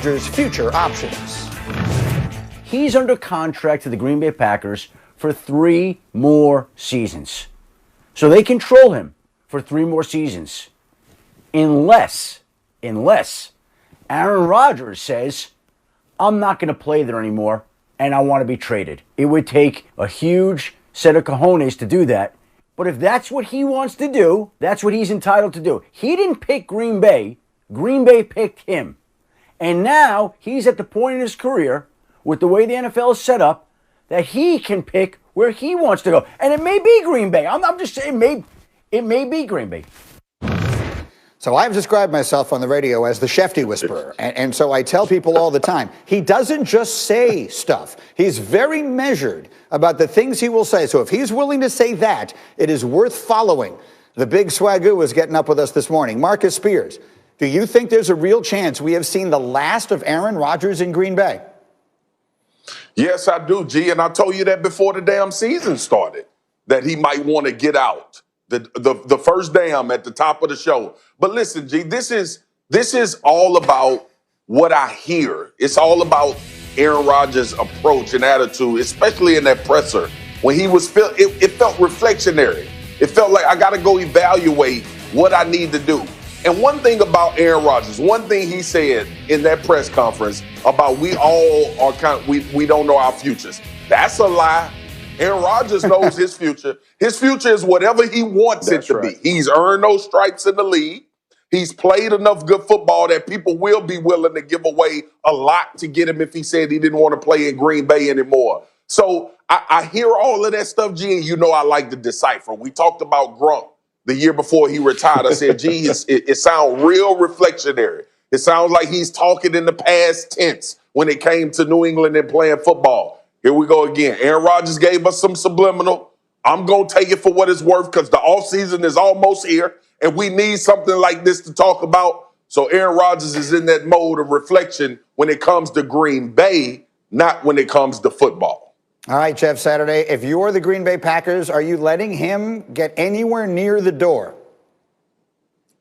Rodgers' future options. He's under contract to the Green Bay Packers for 3 more seasons. So they control him for 3 more seasons. Unless Aaron Rodgers says, I'm not going to play there anymore and I want to be traded. It would take a huge set of cojones to do that. But if that's what he wants to do, that's what he's entitled to do. He didn't pick Green Bay. Green Bay picked him. And now he's at the point in his career, with the way the NFL is set up, that he can pick where he wants to go. And it may be Green Bay. I'm just saying it may be Green Bay. So I've described myself on the radio as the Shefty Whisperer. And so I tell people all the time, he doesn't just say stuff. He's very measured about the things he will say. So if he's willing to say that, it is worth following. The big swagoo was getting up with us this morning. Marcus Spears, do you think there's a real chance we have seen the last of Aaron Rodgers in Green Bay? Yes, I do, G. And I told you that before the damn season started, that he might want to get out. The first damn at the top of the show. But listen, G, this is all about what I hear. It's all about Aaron Rodgers' approach and attitude, especially in that presser. When he was it felt reflectionary. It felt like I got to go evaluate what I need to do. And one thing about Aaron Rodgers, one thing he said in that press conference about we all are we don't know our futures. That's a lie. Aaron Rodgers knows his future. His future is whatever he wants it to be. He's earned those stripes in the league. He's played enough good football that people will be willing to give away a lot to get him if he said he didn't want to play in Green Bay anymore. So I hear all of that stuff, G, and you know I like to decipher. We talked about Gronk the year before he retired. I said, G, it sounds real reflectionary. It sounds like he's talking in the past tense when it came to New England and playing football. Here we go again. Aaron Rodgers gave us some subliminal. I'm going to take it for what it's worth because the offseason is almost here, and we need something like this to talk about. So Aaron Rodgers is in that mode of reflection when it comes to Green Bay, not when it comes to football. All right, Jeff Saturday, if you're the Green Bay Packers, are you letting him get anywhere near the door?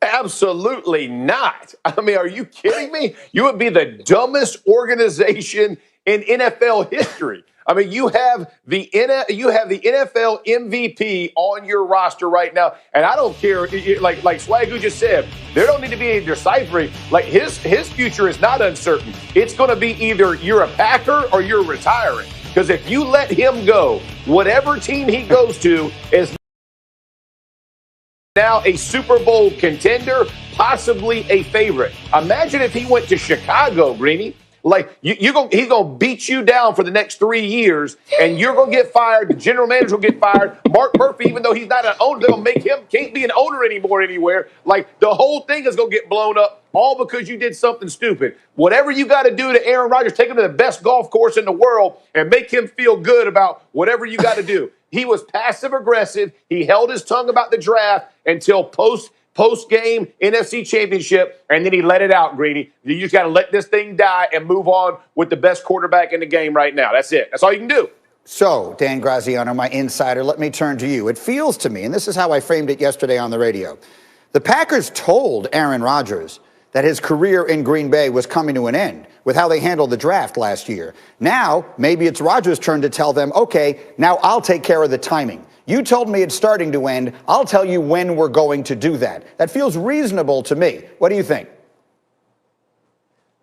Absolutely not. I mean, are you kidding me? You would be the dumbest organization in NFL history. I mean, you have the NFL MVP on your roster right now, and I don't care. Like Swagoo just said, there don't need to be any deciphering. Like his future is not uncertain. It's going to be either you're a Packer or you're retiring. Because if you let him go, whatever team he goes to is now a Super Bowl contender, possibly a favorite. Imagine if he went to Chicago, Greeny. Like, he's going to beat you down for the next 3 years, and you're going to get fired. The general manager will get fired. Mark Murphy, even though he's not an owner, they'll make him can't be an owner anymore anywhere. Like, the whole thing is going to get blown up all because you did something stupid. Whatever you got to do to Aaron Rodgers, take him to the best golf course in the world and make him feel good about whatever you got to do. He was passive-aggressive. He held his tongue about the draft until post-game NFC Championship, and then he let it out, Greeny. You just got to let this thing die and move on with the best quarterback in the game right now. That's it. That's all you can do. So, Dan Graziano, my insider, let me turn to you. It feels to me, and this is how I framed it yesterday on the radio, the Packers told Aaron Rodgers that his career in Green Bay was coming to an end with how they handled the draft last year. Now, maybe it's Rodgers' turn to tell them, okay, now I'll take care of the timing. You told me it's starting to end. I'll tell you when we're going to do that. That feels reasonable to me. What do you think?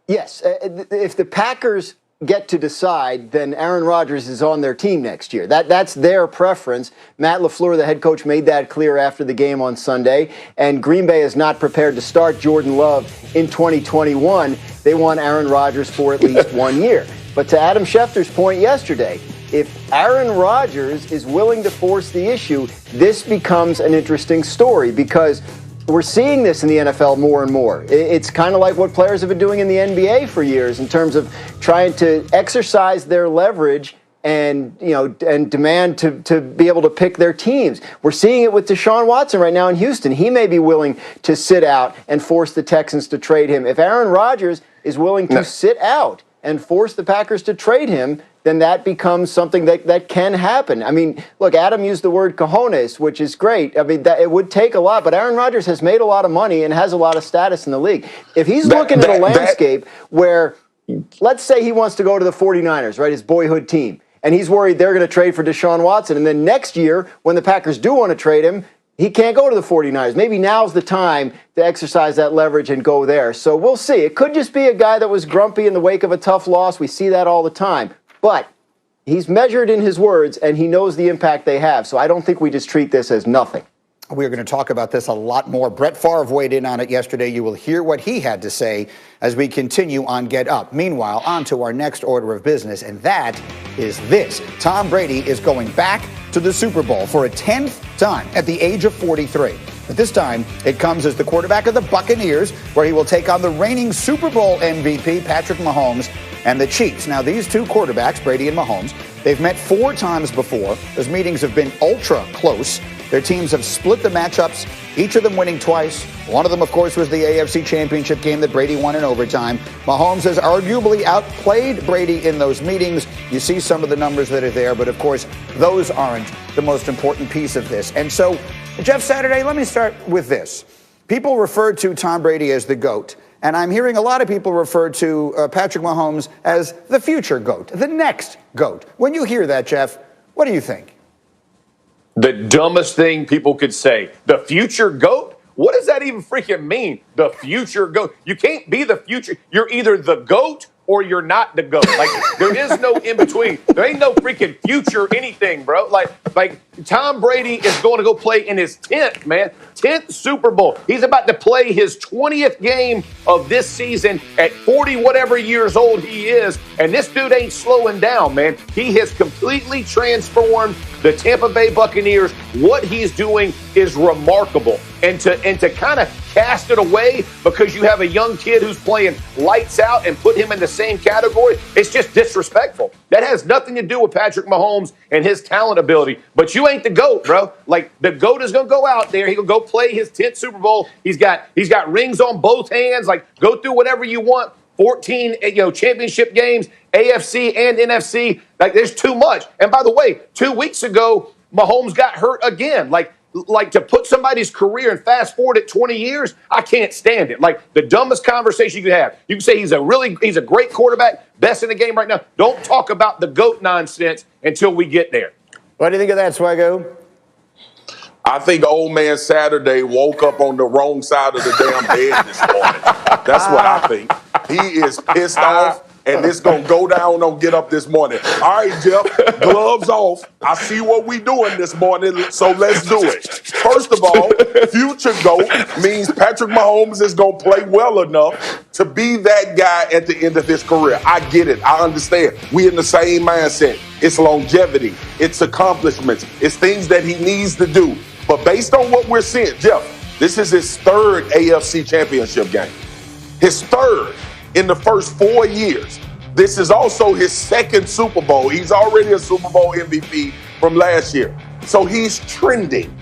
Yes. If the Packers get to decide, then Aaron Rodgers is on their team next year. That's their preference. Matt LaFleur, the head coach, made that clear after the game on Sunday. And Green Bay is not prepared to start Jordan Love in 2021. They want Aaron Rodgers for at least 1 year. But to Adam Schefter's point yesterday, if Aaron Rodgers is willing to force the issue, this becomes an interesting story because we're seeing this in the NFL more and more. It's kind of like what players have been doing in the NBA for years in terms of trying to exercise their leverage and demand to be able to pick their teams. We're seeing it with Deshaun Watson right now in Houston. He may be willing to sit out and force the Texans to trade him. If Aaron Rodgers is willing to sit out and force the Packers to trade him, then that becomes something that can happen. I mean, look, Adam used the word cojones, which is great. I mean, it would take a lot, but Aaron Rodgers has made a lot of money and has a lot of status in the league. If he's looking at a landscape where let's say he wants to go to the 49ers, right, his boyhood team, and he's worried they're going to trade for Deshaun Watson. And then next year, when the Packers do want to trade him, he can't go to the 49ers. Maybe now's the time to exercise that leverage and go there. So we'll see. It could just be a guy that was grumpy in the wake of a tough loss. We see that all the time. But he's measured in his words, and he knows the impact they have. So I don't think we just treat this as nothing. We're going to talk about this a lot more. Brett Favre weighed in on it yesterday. You will hear what he had to say as we continue on Get Up. Meanwhile, on to our next order of business, and that is this. Tom Brady is going back to the Super Bowl for a 10th time at the age of 43. But this time, it comes as the quarterback of the Buccaneers, where he will take on the reigning Super Bowl MVP, Patrick Mahomes, and the Chiefs. Now, these two quarterbacks, Brady and Mahomes, they've met 4 times before. Those meetings have been ultra close. Their teams have split the matchups, each of them winning twice. One of them, of course, was the AFC Championship game that Brady won in overtime. Mahomes has arguably outplayed Brady in those meetings. You see some of the numbers that are there, but of course, those aren't the most important piece of this. And so, Jeff Saturday, let me start with this. People refer to Tom Brady as the GOAT, and I'm hearing a lot of people refer to Patrick Mahomes as the future GOAT, the next GOAT. When you hear that, Jeff, what do you think? The dumbest thing people could say. The future GOAT? What does that even freaking mean? The future GOAT. You can't be the future. You're either the GOAT or you're not the GOAT. Like, there is no in between. There ain't no freaking future anything, bro. Like Tom Brady is going to go play in his 10th, man. 10th Super Bowl. He's about to play his 20th game of this season at 40 whatever years old he is. And this dude ain't slowing down, man. He has completely transformed the Tampa Bay Buccaneers. What he's doing is remarkable. And to kind of cast it away because you have a young kid who's playing lights out and put him in the same category, it's just disrespectful. That has nothing to do with Patrick Mahomes and his talent ability. But you ain't the GOAT, bro. Like, the GOAT is going to go out there. He'll go play his 10th Super Bowl. He's got rings on both hands. Like, go through whatever you want. 14, championship games, AFC and NFC. Like, there's too much. And by the way, 2 weeks ago, Mahomes got hurt again. Like to put somebody's career and fast forward it 20 years, I can't stand it. Like, the dumbest conversation you could have. You can say he's a great quarterback, best in the game right now. Don't talk about the GOAT nonsense until we get there. What do you think of that, Swaggo? I think old man Saturday woke up on the wrong side of the damn bed this morning. That's what I think. He is pissed off, and it's going to go down on Get Up this morning. All right, Jeff, gloves off. I see what we doing this morning, so let's do it. First of all, future GOAT means Patrick Mahomes is going to play well enough to be that guy at the end of his career. I get it. I understand. We in the same mindset. It's longevity. It's accomplishments. It's things that he needs to do. But based on what we're seeing, Jeff, this is his 3rd AFC Championship game. His 3rd in the first 4 years. This is also his 2nd Super Bowl. He's already a Super Bowl MVP from last year. So he's trending.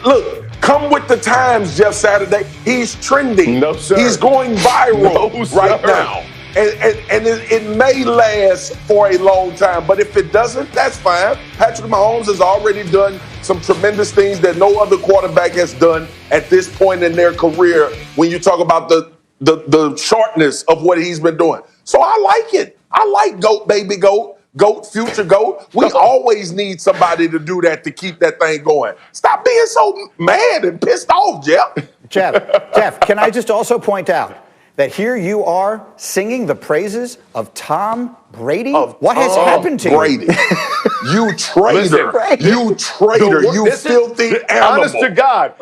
Look, come with the times, Jeff Saturday. He's trending. No, sir. He's going viral right now. And it may last for a long time, but if it doesn't, that's fine. Patrick Mahomes has already done some tremendous things that no other quarterback has done at this point in their career when you talk about the shortness of what he's been doing. So I like it. I like GOAT, baby GOAT, GOAT, future GOAT. We always need somebody to do that to keep that thing going. Stop being so mad and pissed off, Jeff. Jeff, can I just also point out that here you are singing the praises of Tom Brady? What has happened to Brady. You traitor. You traitor. You filthy animal. Honest to God,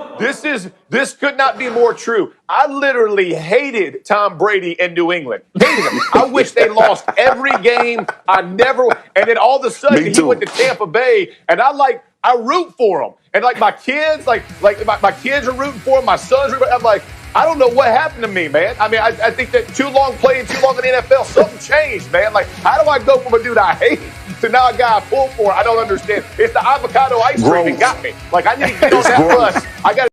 this could not be more true. I literally hated Tom Brady in New England. Hated him. I wish they lost every game. And then all of a sudden he went to Tampa Bay, and I root for him. And like my kids, my kids are rooting for him. My son's rooting for him. I'm like, I don't know what happened to me, man. I mean, I think that playing too long in the NFL, something changed, man. Like, how do I go from a dude I hate to now a guy I pull for? I don't understand. It's the avocado ice cream that got me. Like, I need to get on that bus. I got